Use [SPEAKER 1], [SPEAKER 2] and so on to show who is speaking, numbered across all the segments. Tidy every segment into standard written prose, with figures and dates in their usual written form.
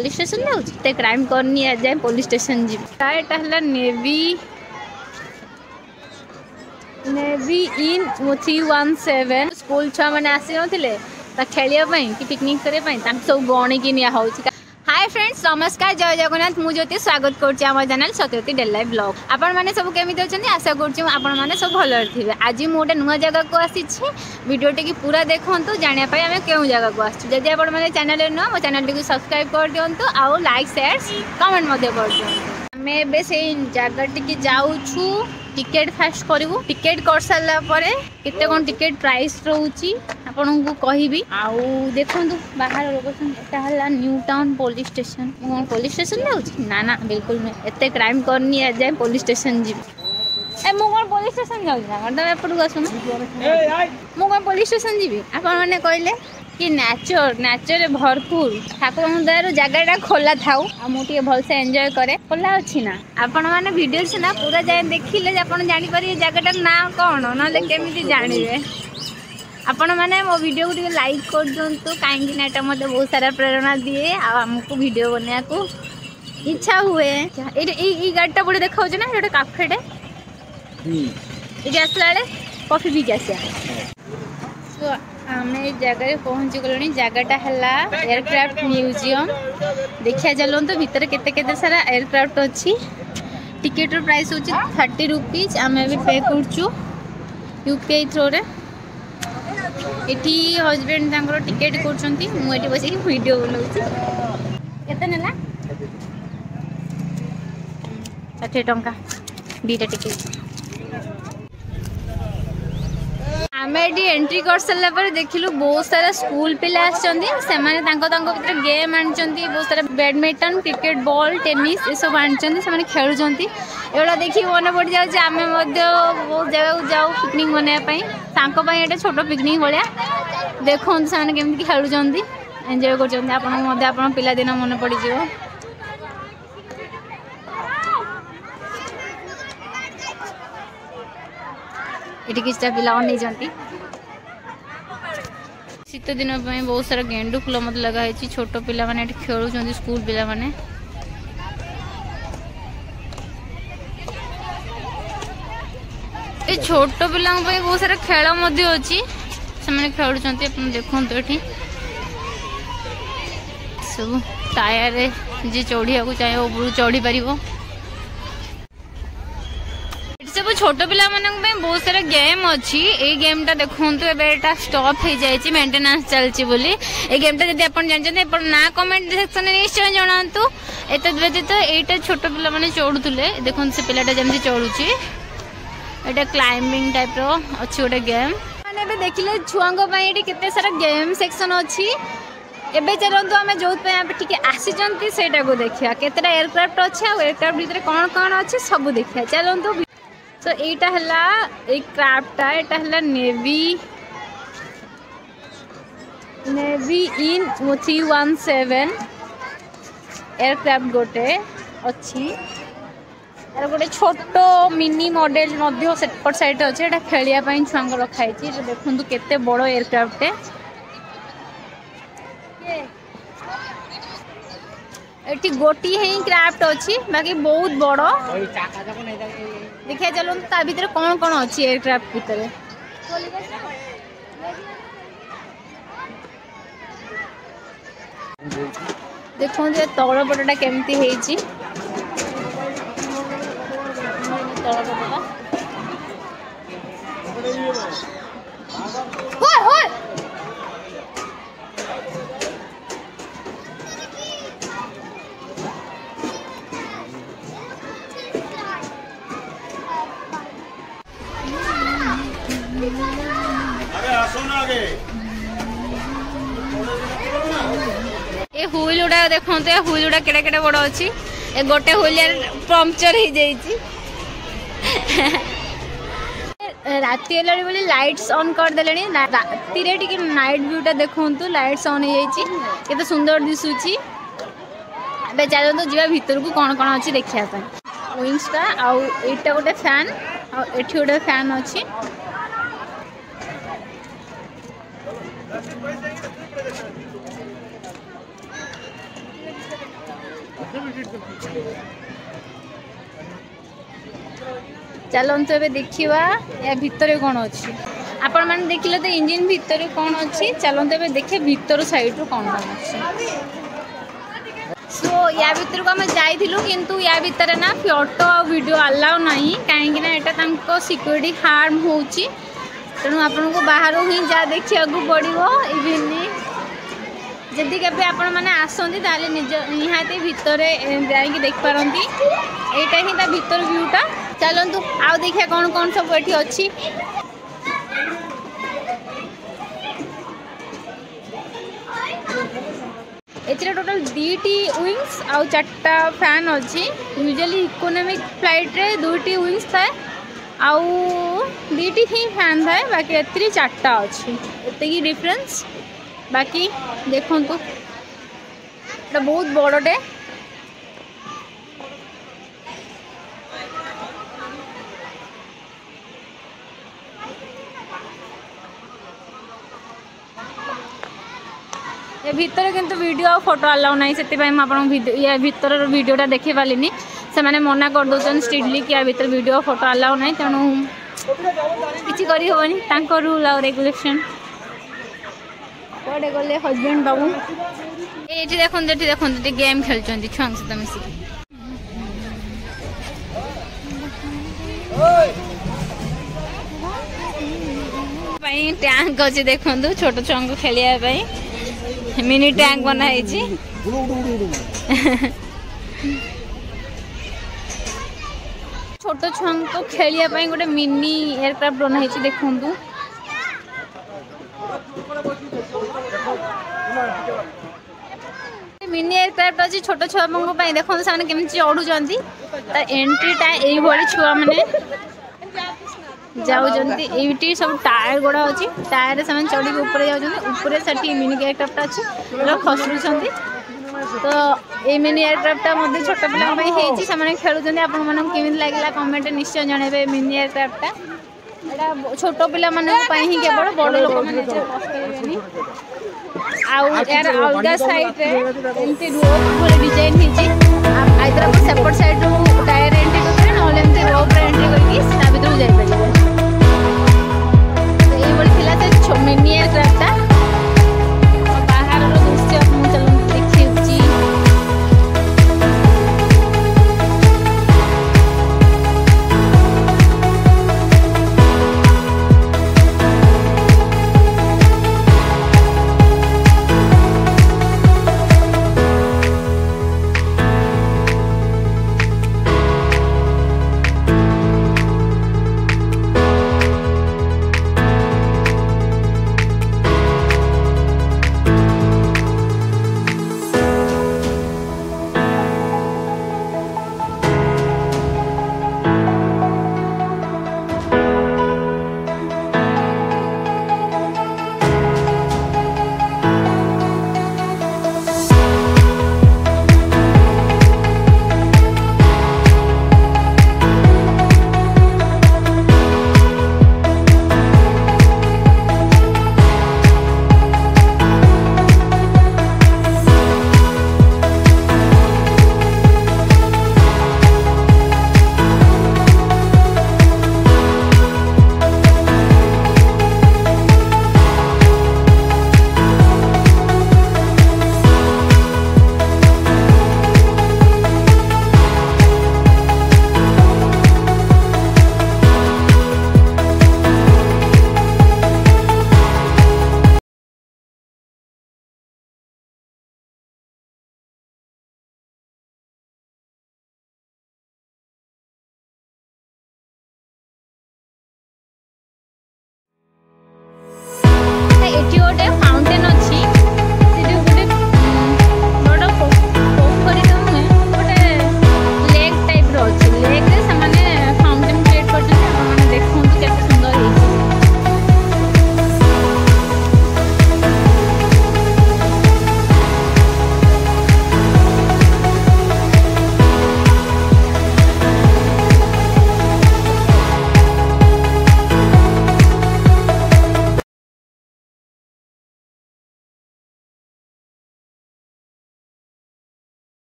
[SPEAKER 1] Police station जाऊँ crime करनी आज जाए पुलिस स्टेशन जी एटा हला नेवी इन 317 स्कूल छुआ मैंने आसी नथिले खेलिया कि पिकनिक करने सब गणिकी निया हाय फ्रेंड्स नमस्कार जय जगन्नाथ मु ज्योति स्वागत करछि हमर channel Satyavati daily life blog आपण माने सब केमिति अछन आशा करछि आपण माने सब भल थिबे आज मु गोटे नुआ जगह को आसी छी वीडियो टी पूरा देखंतु जानिया पय हमें केउ जगह को आछि जदि आपण माने चैनल न मो चैनल टी सब्सक्राइब कर दियंतु आ लाइक शेयर कमेंट मध्ये कर दियंतु हमें बे से जगह टी जाऊ छु टिकेट फास्ट करू टिकेट कर सारा केते कोन टिकेट प्राइस रहउची आपन को कहिबी आउ देखंतु बाहर लोकेशन एटा हला न्यू टाउन पुलिस स्टेशन मो पुलिस स्टेशन जाउची ना ना बिल्कुल नहीं एते क्राइम करनी आ जाए पुलिस स्टेशन जी ए मो कोन पुलिस स्टेशन जाउची ना मतलब एपटू आसु ना मो कोन पुलिस स्टेशन जीबी आपन माने कहले कि नेचर भरपूर ठाकुर दयार जगह खोला थाउ आ मुझे भलसे एंजॉय करे खोला अच्छी ना आपण मैंने वीडियो से ना पूरा जाए देखिले आपण जानी पारे जगह ना कौन ना केमी जानवे आपण मैंने मो वीडियो को लाइक कर दिंतु कहीं ना मत बहुत सारा प्रेरणा दिए आमको वीडियो बनया को इच्छा हुए ये गाड़ी बड़े देखा ना गोटे काफेटे ये आसला कॉफी पी के आसिया आम जगह पहुँची गलुनी जगहटा है एयरक्राफ्ट म्यूजियम देखिया चलो तो भितर केते सारा एयरक्राफ्ट अच्छी टिकेट प्राइस होची 30 रुपीज आम भी पे करचु यूपीआई थ्रो रे एटी हस्बैंड तांकर टिकेट करछंती मु एटी बसी वीडियो बनाउची केते नेला 60 टंका दीटा टिकेट आम ये एंट्री कर सारा देखिलु बहुत सारा स्कूल पिला भर गेम आनी बहुत सारा बैडमिंटन क्रिकेट बॉल टेनिस ये सब आनी से खेलुंट एगुड़ा देखिए मन पड़ जाए आम बहुत जगह को जाऊ पिकनिक बनाई ये छोट पिकनिक भाया देखो से केमती खेलुंट एंजॉय कर पिलादिन मन पड़ जाए ये किसी पिला नहीं शीत दिन बहुत सारा गेंडु फूल मत लगा छोट पिला माने खेलुं स्कूल पिला माने छोट पिला बहुत सारा खेल अच्छी से खेलुं देखो ये सब टायर जी चढ़िया को चाहे ऊपर चढ़ी पार सब छोट पिला बहुत सारा गेम अच्छी ये गेम टा देखो स्टॉप हो जाए मेंटेनेंस चलती बोली ये गेम टा जब आप जानते ना कमेंट सेक्शन में निश्चय जनातु एत व्यतीत यहीटा छोट पिला माने चढ़ुले देखो से पिलाटा जमी चढ़ुची ये क्लाइंबिंग टाइप रो अच्छी गोटे गेम मैंने देखिले छुआ केते सारा गेम सेक्शन अच्छी एबे चलतु आम जो टे आसी को देखा केतटा एयरक्राफ्ट अच्छे एयरक्राफ्ट भीतर कौन कौन अच्छे सब देखा चलतु तो यहीटा है क्राफ्टा यहाँ है नेवी इन 317 एयरक्राफ्ट गोटे अच्छी यार गोटे छोट मिनी मॉडल सेपट साइड अच्छे यहाँ खेलिया छुआ रखाई देखो केते बड़ एयरक्राफ्ट एटी गोटी ही क्राफ्ट अच्छी बाकी बहुत बड़ देखिए चलो ता भीतर कौन कौन अच्छी एयरक्राफ्ट भीतर देखो जे तल पटटा केमती हेची तल पटटा होय होय ये हुईल गुड़ा देखो हुईल गुड़ा केड़े केड़े बड़ अच्छी ए गोटे हुईल पंक्चर हो जाइए राति है बोली लाइट्स ऑन कर देले राति रे टिके नाइट व्यूटा देखो लाइट्स ऑन हो जाइए सुंदर दिशुची ए चलते जीवा भीतर को कौन कौन अच्छी देखा विंग्सटा आउ एटा गोटे फैन आ एठी गोटे फैन अच्छी चलतु ए देखा या भितर कौन अच्छी आपण मैंने देखिले तो इंजिन भितर कौन अच्छी चलते ए देखे भितर साइड रू कौन कौन अच्छी सो या भितर को आम जाइलु किंतु या भितर ना फोटो और वीडियो अलाउ नहीं कहीं यहाँ सिक्योरिटी हार्म होची तेणु आपन को बाहर ही जा देखा पड़ो इवनिंग जदि केबे आपण मैंने आसती ताले निज निहाती भितर जाइए देख पारती यहाँ ही भितर व्यूटा चलतु आउ देखिए कौन कौन सब ये अच्छी एचरे टोटल दीटी विंग्स आउ चार्टा फैन अच्छी यूजुअली इकोनॉमिक फ्लाइट रे दुईटी विंग्स थाए आउ दीटी ही फैन थाए बाकी एतरी चार्टा अच्छी एति डिफरेंस बाकी देखो तो बहुत बड़टे ये भितर किंतु वीडियो और फोटो अलाउ नहीं से या भितर वीडियोटा देखी पारिनी से मैंने मना कर दौन स्ट्रिक्टली कि या भितर वीडियो और फोटो अलाउ नहीं तेणु किसी कर रूल और रेगुलेशन कड़े गले हजबैंड बाबू ये देखते गेम खेलुंट छुआ सहित मिसिक टैंक अच्छे देखो छोट छुआ को खेलिया मिनी टैंक बनाई छोट छुआ को खेलिया गोटे मिनी एयरक्राफ्ट बनाई देखु मिनी एयरक्राफ्ट अच्छी छोट छुआ देखो से केमी चढ़ुंट एंट्रीटा यही छुआ मैंने जाऊँगी ये सब टायर गुड़ा अच्छी टायर से चढ़ी ऊपर जाऊँगी मिनी एयरक्राफ्ट अच्छी खसुंट तो ये मिनी एयरक्राफ्टा छोट पे खेलुँच आपमि लगे कमेंट निश्चय जनइबे मिनी एयरक्राफ्टा यहाँ छोट पिला ही केवल बड़ लोक मैंने यार अलग साइड एमती रोप डिजाइन आइदर सेपट साइड टायर एंट्री करेंगे ना रोप एंट्री करके भर जापर तो ये मिनी एयरक्राफ्टा बाहर दृश्य मुझे देखी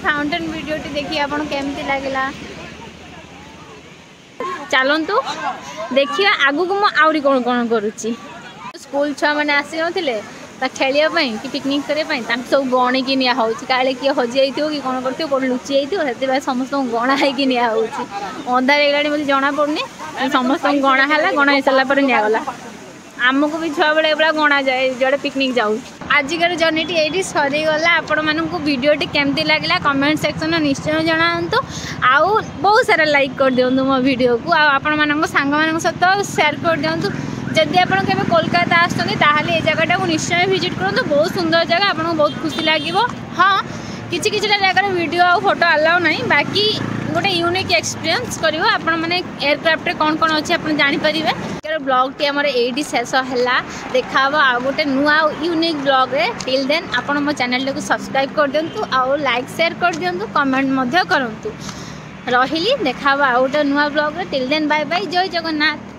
[SPEAKER 1] फाउंटेन वीडियोटी देखिए आपन केमती लागला चलतु देखिए आगु को आउरी कौन कौन करुच्ची स्कूल छुआ मैंने आसी नथिले खेलिया कि पिकनिक करने सब गणी की निया काले किए हजि जाइए कि कौन कर कौन लुचि जाइए समस्त गणा होगी निया अंधार होगा मुझे जना पड़नी समस्त गणा है गणा हो सारापर निगला आमको भी छुआ बेले गणा जाए जो पिकनिक जाऊ आजिकार जर्नी ये सरीगला आपण मानक वीडियोटी केमती लगला कमेंट सेक्शन निश्चय जनातु आउ बहुत सारा लाइक कर दिंतु मो वीडियो को आपण मान सांग मान सहित शेयर कर दिंतु जदि आप कोलकाता आसते ये जगह को निश्चय विजिट करूँ बहुत सुंदर जगह आपको बहुत खुशी लगे हाँ किसी किसी जगह वीडियो आ फोटो अलाउ ना बाकी गोटे यूनिक एक्सपीरियंस करिवो आपण माने एयरक्राफ्ट रे कौन कौन अच्छे आप जापर ब्लॉग टी आमर ये शेष है देखा आ गोटे नुआ यूनिक ब्लॉग रे टिल देन आपण मो चैनल को सब्सक्राइब कर दिंतु आउ लाइक शेयर कर दिंतु कमेंट करूँ रही देखा आ गोटे नुआ ब्लॉग रे टिल देन बाय बाय जय जगन्नाथ।